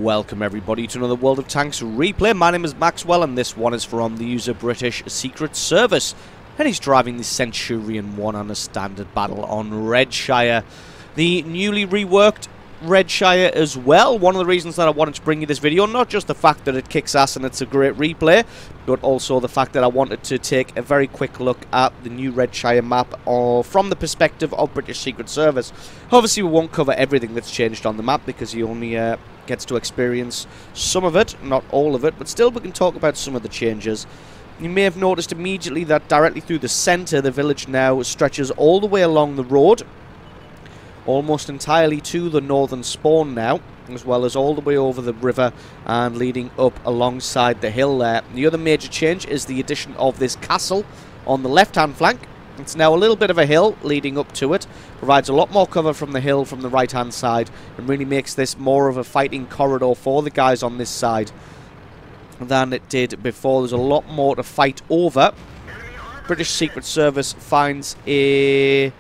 Welcome everybody to another World of Tanks replay. My name is Maxwell and this one is from the user British Secret Service. And he's driving the Centurion 1 on a standard battle on REKTshire. The newly reworked REKTshire as well. One of the reasons that I wanted to bring you this video, not just the fact that it kicks ass and it's a great replay, but also the fact that I wanted to take a very quick look at the new REKTshire map from the perspective of British Secret Service. Obviously we won't cover everything that's changed on the map because he only gets to experience some of it, not all of it, but still we can talk about some of the changes. You may have noticed immediately that directly through the centre the village now stretches all the way along the road, almost entirely to the northern spawn now, as well as all the way over the river and leading up alongside the hill there. The other major change is the addition of this castle on the left hand flank. It's now a little bit of a hill leading up to it, provides a lot more cover from the hill from the right hand side, and really makes this more of a fighting corridor for the guys on this side than it did before. There's a lot more to fight over. British Secret Service finds a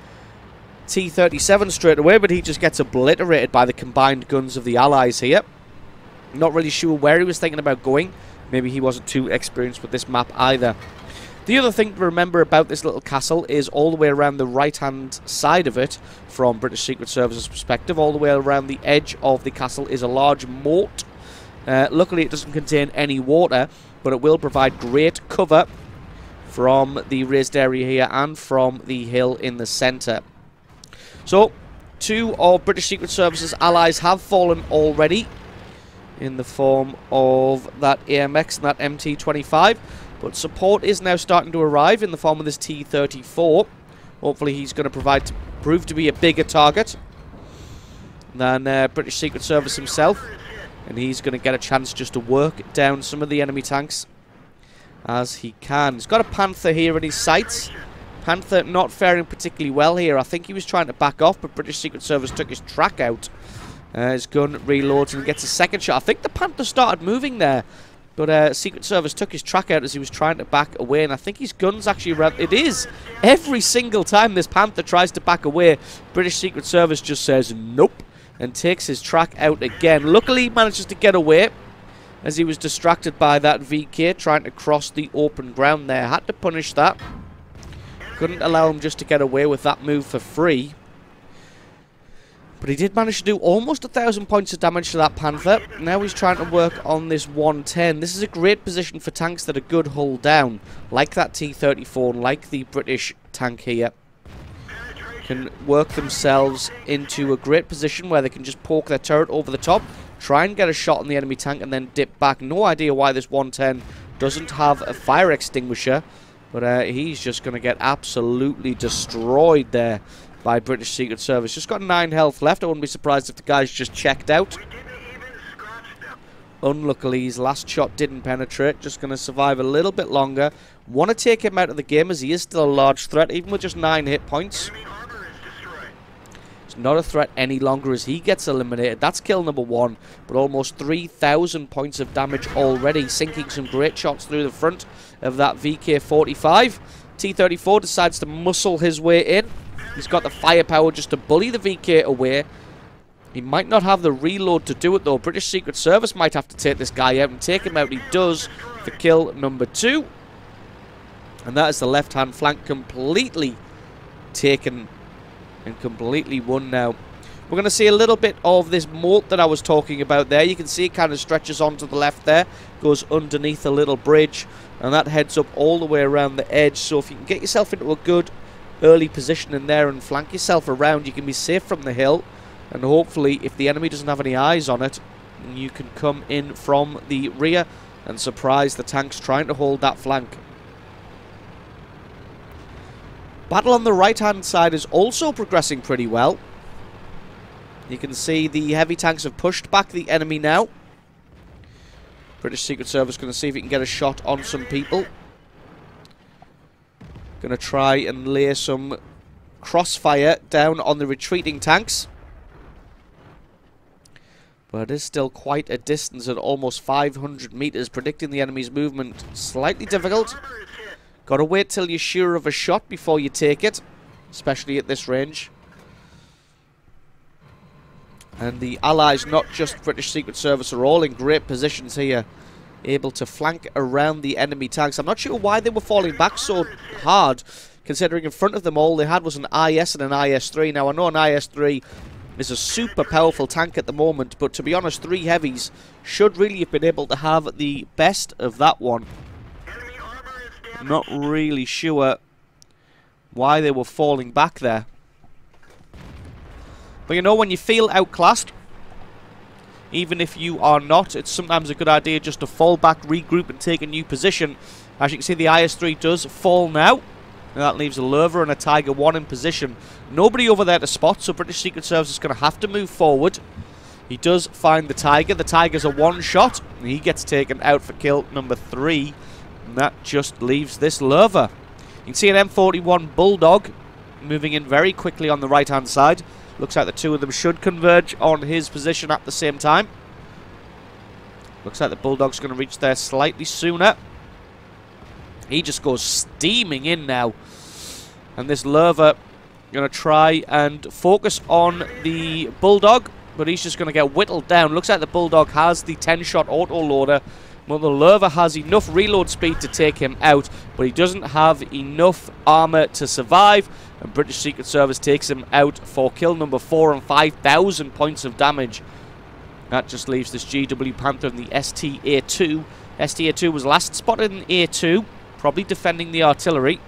T-37 straight away, but he just gets obliterated by the combined guns of the Allies here. Not really sure where he was thinking about going. Maybe he wasn't too experienced with this map either. The other thing to remember about this little castle is all the way around the right-hand side of it, from British Secret Service's perspective, all the way around the edge of the castle is a large moat. Luckily it doesn't contain any water, but it will provide great cover from the raised area here and from the hill in the centre. So, two of British Secret Service's allies have fallen already in the form of that AMX and that MT-25. But support is now starting to arrive in the form of this T-34. Hopefully he's going to prove to be a bigger target than British Secret Service himself. And he's going to get a chance just to work down some of the enemy tanks as he can. He's got a Panther here in his sights. Panther not faring particularly well here. I think he was trying to back off, but British Secret Service took his track out. His gun reloads and gets a second shot. I think the Panther started moving there, but Secret Service took his track out as he was trying to back away, and I think his gun's actually around. It is! Every single time this Panther tries to back away, British Secret Service just says nope and takes his track out again. Luckily, he manages to get away as he was distracted by that VK trying to cross the open ground there. Had to punish that. Couldn't allow him just to get away with that move for free. But he did manage to do almost 1,000 points of damage to that Panther. Now he's trying to work on this 110. This is a great position for tanks that are good hull down, like that T-34 and like the British tank here. Can work themselves into a great position where they can just poke their turret over the top, try and get a shot on the enemy tank and then dip back. No idea why this 110 doesn't have a fire extinguisher, but he's just going to get absolutely destroyed there by British Secret Service. Just got 9 health left. I wouldn't be surprised if the guy's just checked out. Unluckily, his last shot didn't penetrate. Just going to survive a little bit longer. Want to take him out of the game as he is still a large threat, even with just 9 hit points. It's not a threat any longer as he gets eliminated. That's kill number 1, but almost 3,000 points of damage already, sinking some great shots through the front of that VK-45. T-34 decides to muscle his way in. He's got the firepower just to bully the VK away. He might not have the reload to do it though. British Secret Service might have to take this guy out, and take him out he does for kill number 2. And that is the left-hand flank completely taken and completely won now. We're going to see a little bit of this moat that I was talking about there. You can see it kind of stretches onto the left there, goes underneath a little bridge, and that heads up all the way around the edge. So if you can get yourself into a good early position in there and flank yourself around, you can be safe from the hill, and hopefully if the enemy doesn't have any eyes on it, you can come in from the rear and surprise the tanks trying to hold that flank. Battle on the right hand side is also progressing pretty well. You can see the heavy tanks have pushed back the enemy now. British Secret Service going to see if he can get a shot on some people. Going to try and lay some crossfire down on the retreating tanks. But it is still quite a distance at almost 500 meters. Predicting the enemy's movement slightly difficult. Got to wait till you're sure of a shot before you take it, especially at this range. And the Allies, not just British Secret Service, are all in great positions here, able to flank around the enemy tanks. I'm not sure why they were falling back so hard, considering in front of them all they had was an IS and an IS-3. Now, I know an IS-3 is a super powerful tank at the moment, but to be honest, 3 heavies should really have been able to have the best of that one. I'm not really sure why they were falling back there. But you know, when you feel outclassed, even if you are not, it's sometimes a good idea just to fall back, regroup and take a new position. As you can see, the IS-3 does fall now. And that leaves a Lerva and a Tiger 1 in position. Nobody over there to spot, so British Secret Service is going to have to move forward. He does find the Tiger. The Tiger's a one-shot, and he gets taken out for kill number 3. And that just leaves this Lerva. You can see an M41 Bulldog moving in very quickly on the right-hand side. Looks like the two of them should converge on his position at the same time. Looks like the Bulldog's going to reach there slightly sooner. He just goes steaming in now. And this Lerva going to try and focus on the Bulldog, but he's just going to get whittled down. Looks like the Bulldog has the 10-shot auto-loader. Well, the Lerva has enough reload speed to take him out, but he doesn't have enough armor to survive. And British Secret Service takes him out for kill number 4 and 5,000 points of damage. That just leaves this GW Panther and the STA-2. STA-2 was last spotted in A2, probably defending the artillery.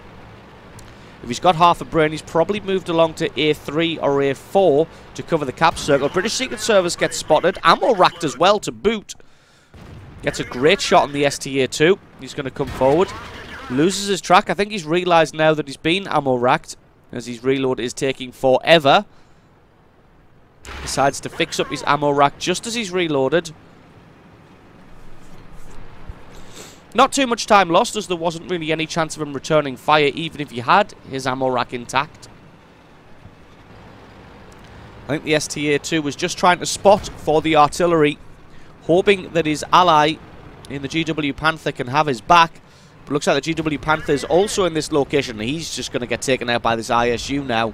If he's got half a brain, he's probably moved along to A3 or A4 to cover the cap circle. British Secret Service gets spotted, ammo racked as well to boot. Gets a great shot on the STA-2. He's going to come forward. Loses his track. I think he's realised now that he's been ammo racked, as his reload is taking forever. Decides to fix up his ammo rack just as he's reloaded. Not too much time lost, as there wasn't really any chance of him returning fire, even if he had his ammo rack intact. I think the STA-2 was just trying to spot for the artillery, hoping that his ally in the GW Panther can have his back. But looks like the GW Panther is also in this location. He's just going to get taken out by this ISU now.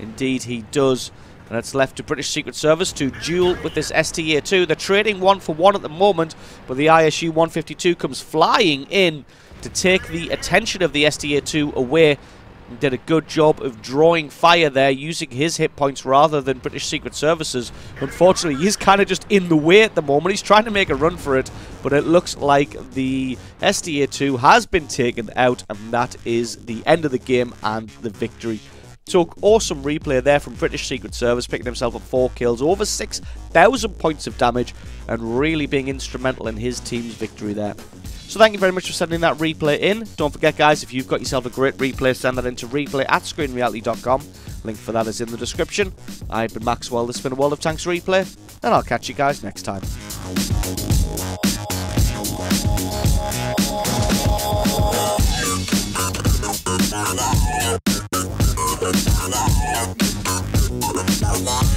Indeed, he does. And it's left to British Secret Service to duel with this STA-2. They're trading 1 for 1 at the moment, but the ISU 152 comes flying in to take the attention of the STA-2 away. He did a good job of drawing fire there, using his hit points rather than British Secret Service's. Unfortunately, he's kind of just in the way at the moment. He's trying to make a run for it, but it looks like the STA-2 has been taken out, and that is the end of the game and the victory. So, awesome replay there from British Secret Service, picking himself up 4 kills, over 6,000 points of damage, and really being instrumental in his team's victory there. So thank you very much for sending that replay in. Don't forget, guys, if you've got yourself a great replay, send that into replay@screenreality.com. Link for that is in the description. I've been Maxwell, this has been a World of Tanks replay, and I'll catch you guys next time. We'll be right back.